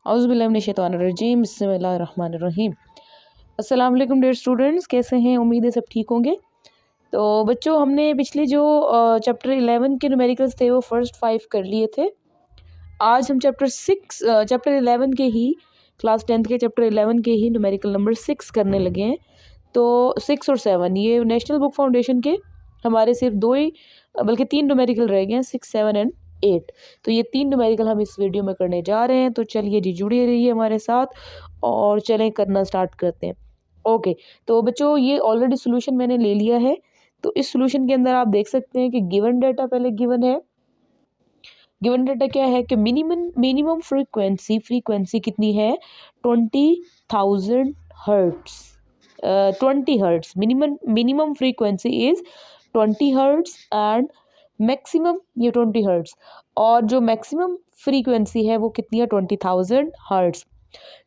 औज़ुबिल्लाहिमिनश्शैतानिर्रजीम बिस्मिल्लाहिर्रहमानिर्रहीम। अस्सलाम वालेकुम डियर स्टूडेंट्स, कैसे हैं? उम्मीद है सब ठीक होंगे। तो बच्चों, हमने पिछले जो चैप्टर 11 के न्यूमेरिकल्स थे वो फर्स्ट 5 कर लिए थे। आज हम चैप्टर 11 के ही क्लास 10th के चैप्टर 11 के ही न्यूमेरिकल नंबर 6 करने लगे हैं। तो 6 और 7 ये नेशनल बुक फाउंडेशन के हमारे सिर्फ 2 ही बल्कि 3 न्यूमेरिकल रह गए हैं, 6, 7 एंड 8। तो ये 3 न्यूमेरिकल हम इस वीडियो में करने जा रहे हैं। तो चलिए जी, जुड़े रहिए हमारे साथ और चलें करना स्टार्ट करते हैं। ओके, तो बच्चों ये ऑलरेडी सोल्यूशन मैंने ले लिया है। तो इस सोल्यूशन के अंदर आप देख सकते हैं कि गिवन डाटा पहले गिवन है। गिवन डाटा क्या है कि मिनिमम फ्रीक्वेंसी कितनी है? 20,000 hertz. 20 hertz minimum frequency is 20 hertz and maximum ये 20 हर्ट्स, और जो मैक्सिमम फ्रीक्वेंसी है वो कितनी है? 20,000 हर्ट्स।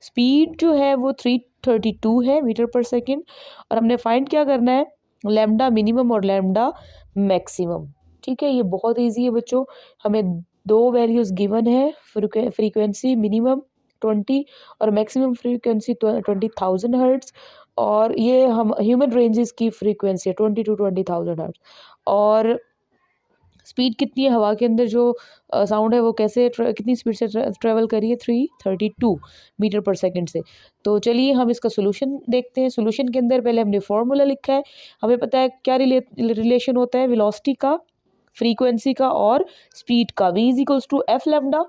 स्पीड जो है वो 332 है मीटर पर सेकेंड, और हमने फाइंड क्या करना है? लैम्डा मिनिमम और लैम्डा मैक्सिमम। ठीक है, ये बहुत इजी है बच्चों। हमें 2 वैल्यूज गिवन है, फ्रीक्वेंसी मिनिमम 20 और मैक्सिमम फ्रीक्वेंसी 20,000 हर्ट्स, और ये हम ह्यूमन रेंजेस की फ्रीक्वेंसी है 20 to 20,000 हर्ट्स। और स्पीड कितनी है? हवा के अंदर जो साउंड है वो कितनी स्पीड से ट्रेवल करी है? 332 मीटर पर सेकंड से। तो चलिए हम इसका सोल्यूशन देखते हैं। सोल्यूशन के अंदर पहले हमने फॉर्मूला लिखा है। हमें पता है क्या रिलेशन होता है वेलोसिटी का, फ्रीक्वेंसी का और स्पीड का। v is equals to F lambda.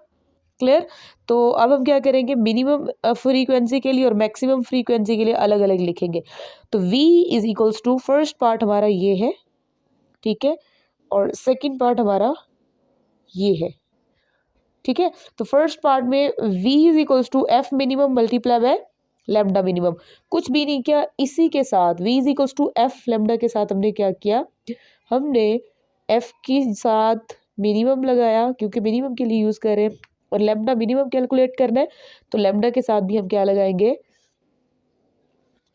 Clear? तो अब हम क्या करेंगे? मिनिमम फ्रीक्वेंसी के लिए और मैक्सिमम फ्रीक्वेंसी के लिए अलग अलग लिखेंगे। तो v is equals to, first part हमारा ये है, ठीक है, और सेकंड पार्ट हमारा ये है। ठीक है, तो फर्स्ट पार्ट में v is equals to F minimum multiply by lambda minimum. कुछ भी नहीं किया, इसी के साथ v is equals to F lambda के साथ हमने क्या किया? हमने f के साथ मिनिमम लगाया, क्योंकि मिनिमम के लिए यूज कर रहे हैं, और लैम्डा मिनिमम कैलकुलेट करना है तो लैम्डा के साथ भी हम क्या लगाएंगे?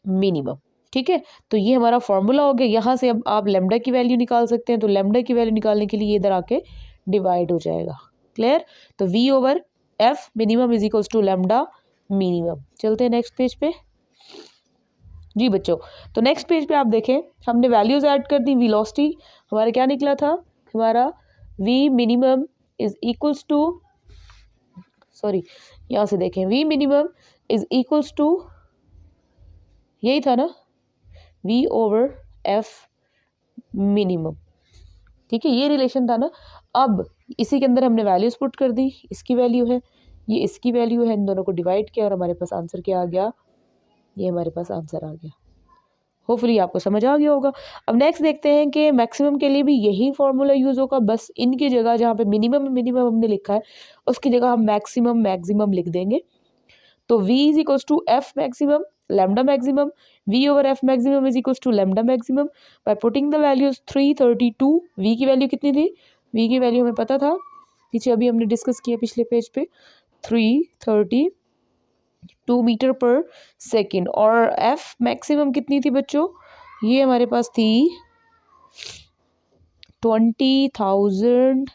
मिनिमम। ठीक है, तो ये हमारा फॉर्मूला हो गया। यहाँ से अब आप लैम्डा की वैल्यू निकाल सकते हैं। तो लैम्डा की वैल्यू निकालने के लिए ये इधर आके डिवाइड हो जाएगा। क्लियर? तो v over f minimum is equals to lambda minimum. चलते हैं नेक्स्ट पेज पे। जी बच्चों, तो नेक्स्ट पेज पे आप देखें, हमने वैल्यूज ऐड कर दी। वेलोसिटी हमारा क्या निकला था? हमारा v minimum is equals to, sorry यहाँ से देखें, v minimum is equals to, यही था ना, v ओवर f मिनिमम। ठीक है, ये रिलेशन था ना। अब इसी के अंदर हमने वैल्यूज पुट कर दी। इसकी वैल्यू है, ये इसकी वैल्यू है, इन दोनों को डिवाइड किया और हमारे पास आंसर क्या आ गया? ये हमारे पास आंसर आ गया। होपफुली आपको समझ आ गया होगा। अब नेक्स्ट देखते हैं कि मैक्सिमम के लिए भी यही फॉर्मूला यूज होगा, बस इनकी जगह जहाँ पे मिनिमम हमने लिखा है उसकी जगह हम मैक्सिमम लिख देंगे। तो v is equals to F maximum lambda maximum, v over F maximum is equals to lambda maximum. By putting the values 332, v की वैल्यू कितनी थी? v की वैल्यू हमें पता था, पीछे अभी हमने डिस्कस किया पिछले पेज पे, 332 मीटर पर सेकेंड। और f मैक्सिमम कितनी थी बच्चों? ये हमारे पास थी 20,000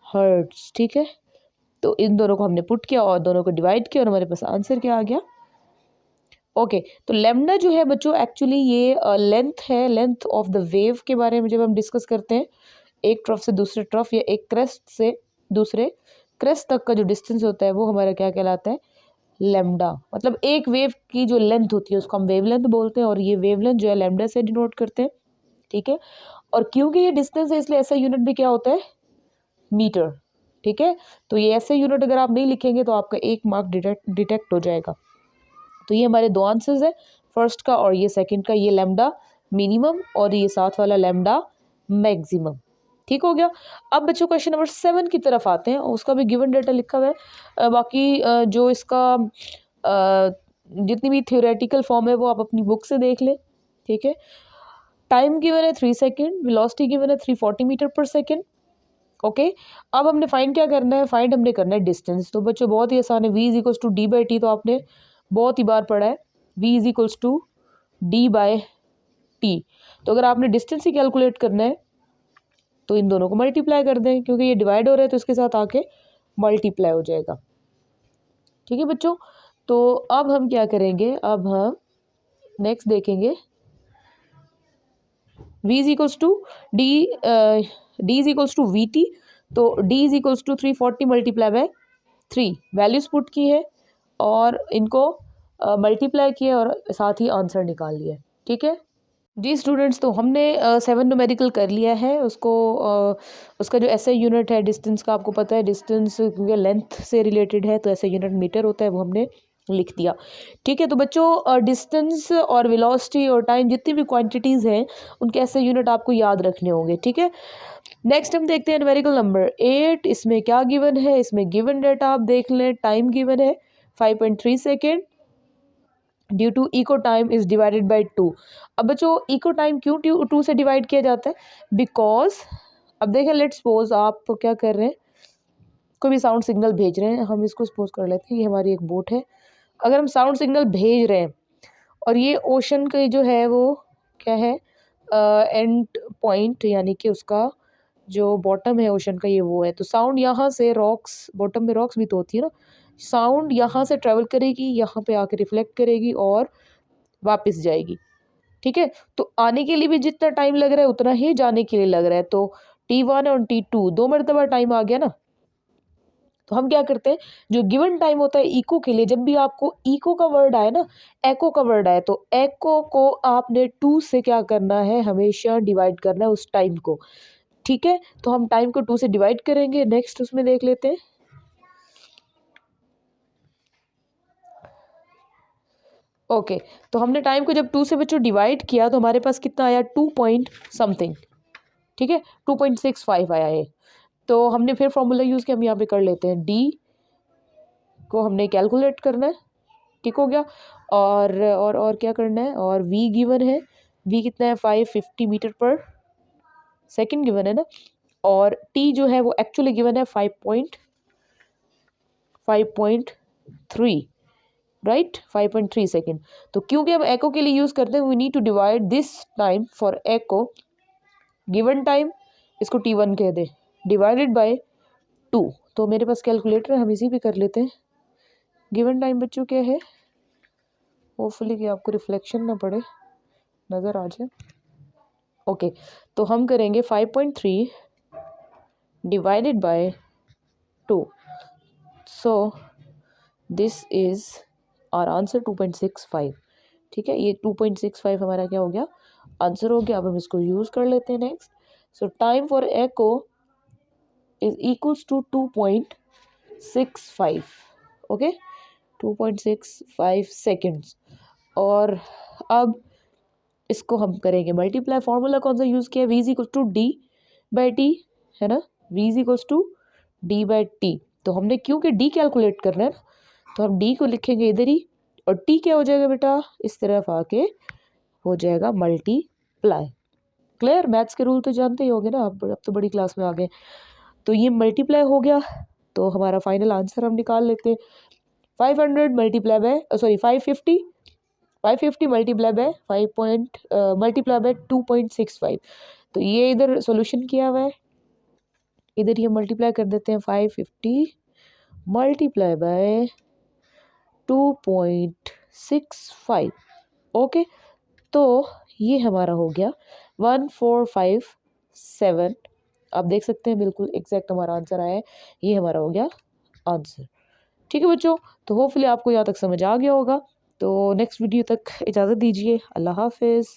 हर्ट्स। ठीक है, तो इन दोनों को हमने पुट किया और दोनों को डिवाइड किया और हमारे पास आंसर क्या आ गया? ओके, तो लैम्डा जो है बच्चों एक्चुअली ये लेंथ है, लेंथ ऑफ द वेव के बारे में जब हम डिस्कस करते हैं, एक ट्रफ से दूसरे ट्रफ या एक क्रेस्ट से दूसरे क्रेस्ट तक का जो डिस्टेंस होता है वो हमारा क्या कहलाता है? लैम्डा। मतलब एक वेव की जो लेंथ होती है उसको हम वेवलेंथ बोलते हैं, और ये वेवलेंथ जो है लैम्डा से डिनोट करते हैं। ठीक है, और क्योंकि ये डिस्टेंस है इसलिए ऐसा यूनिट भी क्या होता है? मीटर। ठीक है, तो ये ऐसे यूनिट अगर आप नहीं लिखेंगे तो आपका 1 मार्क डिटेक्ट हो जाएगा। तो ये हमारे 2 आंसर्स है, फर्स्ट का और ये सेकंड का। ये लैम्डा मिनिमम और ये साथ वाला लैम्डा मैक्सिमम। ठीक हो गया। अब बच्चों क्वेश्चन नंबर 7 की तरफ आते हैं, उसका भी गिवन डाटा लिखा हुआ है। बाकी जो इसका जितनी भी थ्योरेटिकल फॉर्म है वो आप अपनी बुक से देख लें। ठीक है, टाइम गिवन है 3 सेकेंड, वेलोसिटी गिवन है 340 मीटर पर सेकेंड। ओके, अब हमने फाइंड क्या करना है? फाइंड हमने करना है डिस्टेंस। तो बच्चों बहुत ही आसान है, v is equals to D by T, तो आपने बहुत ही बार पढ़ा है, v is equals to D by T. तो अगर आपने डिस्टेंस ही कैलकुलेट करना है तो इन दोनों को मल्टीप्लाई कर दें, क्योंकि ये डिवाइड हो रहा है तो इसके साथ आके मल्टीप्लाई हो जाएगा। ठीक है बच्चों। तो अब हम क्या करेंगे, अब हम नेक्स्ट देखेंगे v is equals to D, D is equals to V T. तो d is equals to 340 multiply by 3, values put की है और इनको मल्टीप्लाई किया और साथ ही आंसर निकाल लिया। ठीक है जी स्टूडेंट्स, तो हमने 7 न्यूमेरिकल कर लिया है। उसको उसका जो ऐसा यूनिट है डिस्टेंस का, आपको पता है डिस्टेंस क्योंकि लेंथ से रिलेटेड है तो ऐसा यूनिट मीटर होता है, वो हमने लिख दिया। ठीक है, तो बच्चों डिस्टेंस और वेलोसिटी और टाइम जितनी भी क्वांटिटीज़ हैं उनके ऐसे यूनिट आपको याद रखने होंगे। ठीक है, नेक्स्ट हम देखते हैं न्यूमेरिकल नंबर 8। इसमें क्या गिवन है, इसमें गिवन डेटा आप देख लें, टाइम गिवन है 5.3 second due to echo time is divided by 2। अब बच्चों इको टाइम क्यों 2 से डिवाइड किया जाता है, बिकॉज अब देखें लेट्स सपोज आप क्या कर रहे हैं, कोई भी साउंड सिग्नल भेज रहे हैं, हम इसको सपोज कर लेते हैं ये हमारी एक बोट है। अगर हम साउंड सिग्नल भेज रहे हैं और ये ओशन का जो है वो क्या है एंड पॉइंट, यानी कि उसका जो बॉटम है ओशन का ये वो है, तो साउंड यहाँ से रॉक्स, बॉटम में रॉक्स भी तो होती है ना, साउंड यहाँ से ट्रेवल करेगी, यहाँ पे आके रिफ्लेक्ट करेगी और वापस जाएगी। ठीक है, तो आने के लिए भी जितना टाइम लग रहा है उतना ही जाने के लिए लग रहा है। तो T1 और T2 दो मरतबा टाइम आ गया ना। तो हम क्या करते हैं, जो गिवन टाइम होता है इको के लिए, जब भी आपको इको का वर्ड आए ना, एको का वर्ड आए, तो एको को आपने 2 से क्या करना है, हमेशा डिवाइड करना है उस टाइम को। ठीक है, तो हम टाइम को 2 से डिवाइड करेंगे। नेक्स्ट उसमें देख लेते हैं। ओके तो हमने टाइम को जब 2 से बच्चों डिवाइड किया तो हमारे पास कितना आया, 2 पॉइंट समथिंग। ठीक है, 2.65 आया है। तो हमने फिर फॉर्मूला यूज़ किया, हम यहाँ पे कर लेते हैं, डी को हमने कैलकुलेट करना है। ठीक हो गया, और क्या करना है, और वी गिवन है, वी कितना है 550 मीटर पर सेकेंड गिवन है ना, और टी जो है वो एक्चुअली गिवन है 5.3 राइट, 5.3 सेकेंड। तो क्योंकि हम एको के लिए यूज़ करते हैं, we need to divide this time for echo given time, इसको T1 कह दे, डिवाइडेड बाय 2। तो मेरे पास कैलकुलेटर है, हम इसी पे कर लेते हैं। गिवन टाइम बच्चों क्या है, होपफुली कि आपको रिफ्लेक्शन ना पड़े, नज़र आ जाए। ओके तो हम करेंगे 5.3 divided by 2, so this is और आंसर 2.65। ठीक है, ये 2.65 हमारा क्या हो गया, आंसर हो गया। अब हम इसको यूज़ कर लेते हैं next. So time for echo is equals to 2.65। Okay 2.65 seconds. और अब इसको हम करेंगे मल्टीप्लाई। फॉर्मूला कौन सा यूज़ किया, V is equals to D by T, है ना, V is equals to D by T. तो हमने क्योंकि डी कैलकुलेट करना है ना, तो हम डी को लिखेंगे इधर ही, और टी क्या हो जाएगा बेटा, इस तरफ आके हो जाएगा मल्टीप्लाई। क्लियर, मैथ्स के रूल तो जानते ही होंगे ना, अब तो बड़ी क्लास में आ गए। तो ये मल्टीप्लाई हो गया, तो हमारा फाइनल आंसर हम निकाल लेते हैं। 500 मल्टीप्लाई बाय 550 मल्टीप्लाई बाय 2.65। तो ये इधर सॉल्यूशन किया हुआ है, इधर ये मल्टीप्लाई कर देते हैं, 550 मल्टीप्लाई बाय 2.65। ओके तो ये हमारा हो गया 1457। आप देख सकते हैं बिल्कुल एग्जैक्ट हमारा आंसर आया है, ये हमारा हो गया आंसर। ठीक है बच्चों, तो होपफुली आपको यहाँ तक समझ आ गया होगा। तो नेक्स्ट वीडियो तक इजाज़त दीजिए, अल्लाह हाफिज़।